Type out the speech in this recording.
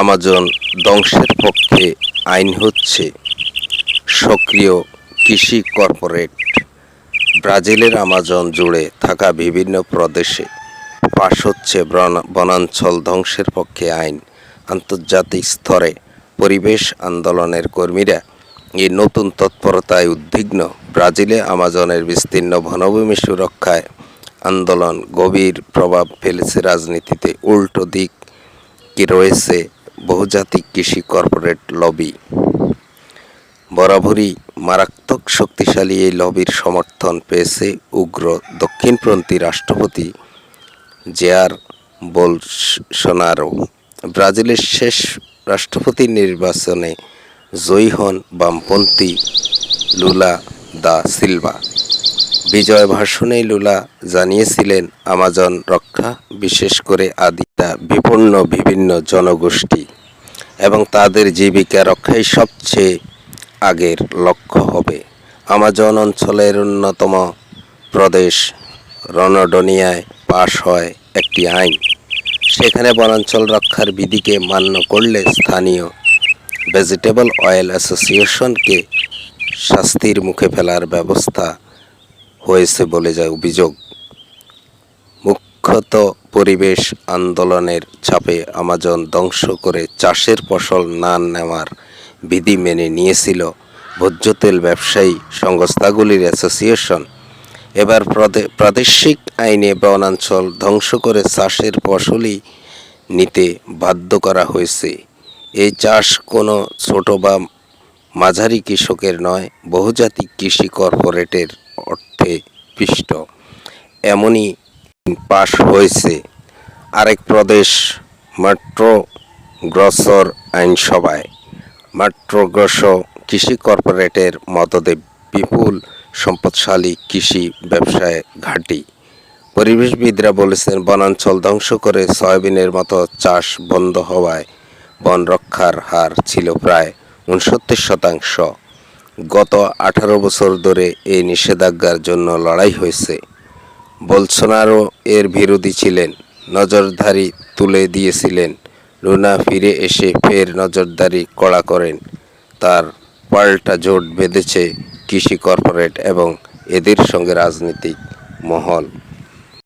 Amazon ধ্বংসের পক্ষে আইন হচ্ছে সক্রিয় কৃষি কর্পোরেট। ব্রাজিলের আমাজন জুড়ে থাকা বিভিন্ন প্রদেশে পাস হচ্ছে বনাঞ্চল ধ্বংসের পক্ষে আইন। আন্তর্জাতিক স্তরে পরিবেশ আন্দোলনের কর্মীরা এই নতুন তৎপরতায় উদ্বিগ্ন। ব্রাজিলে আমাজনের বিস্তীর্ণ বনভূমি সুরক্ষায় আন্দোলন গভীর প্রভাব ফেলেছে রাজনীতিতে। উল্টো দিক কি রয়েছে বহুজাতিক কৃষি কর্পোরেট লবি। বরাবরই মারাত্মক শক্তিশালী এই লবির সমর্থন পেয়েছে উগ্র দক্ষিণপন্থী রাষ্ট্রপতি জেয়ার বোলসোনারো। ব্রাজিলের শেষ রাষ্ট্রপতি নির্বাচনে জয়ী হন বামপন্থী লুলা দা সিলভা। বিজয় ভাষণে লুলা জানিয়েছিলেন, আমাজন রক্ষা, বিশেষ করে আদিতা বিপন্ন বিভিন্ন জনগোষ্ঠী এবং তাদের জীবিকা রক্ষাই সবচেয়ে আগের লক্ষ্য হবে। আমাজন অঞ্চলের অন্যতম প্রদেশ রনডোনিয়ায় পাশ হয় একটি আইন। সেখানে বনাঞ্চল রক্ষার বিধিকে মান্য করলে স্থানীয় ভেজিটেবল অয়েল অ্যাসোসিয়েশনকে শাস্তির মুখে ফেলার ব্যবস্থা হয়েছে বলে যায় অভিযোগ। মুখ্যত পরিবেশ আন্দোলনের চাপে আমাজন ধ্বংস করে চাষের ফসল না নেওয়ার বিধি মেনে নিয়েছিল ভোজ্য তেল ব্যবসায়ী সংস্থাগুলির অ্যাসোসিয়েশন। এবার প্রাদেশিক আইনে বনাঞ্চল ধ্বংস করে চাষের ফসলই নিতে বাধ্য করা হয়েছে। এই চাষ কোনো ছোট বা মাঝারি কৃষকের নয়, বহুজাতিক কৃষি কর্পোরেটের অর্থে পিষ্ট। এমনই পাশ হয়েছে আরেক প্রদেশ মাটো গ্রসোর আইনসভায়। মাটো গ্রোসো কৃষি কর্পোরেটের মতদে বিপুল সম্পদশালী কৃষি ব্যবসায় ঘাঁটি। পরিবেশবিদরা বলেছেন, বনাঞ্চল ধ্বংস করে সয়াবিনের মতো চাষ বন্ধ হওয়ায় বন রক্ষার হার ছিল প্রায় 69%। গত 18 বছর ধরে এই নিষেধাজ্ঞার জন্য লড়াই হয়েছে। বোলসোনারো এর বিরোধী ছিলেন, নজরদারি তুলে দিয়েছিলেন। লুনা ফিরে এসে ফের নজরদারি কড়া করেন। তার পাল্টা জোট বেঁধেছে কৃষি কর্পোরেট এবং এদের সঙ্গে রাজনৈতিক মহল।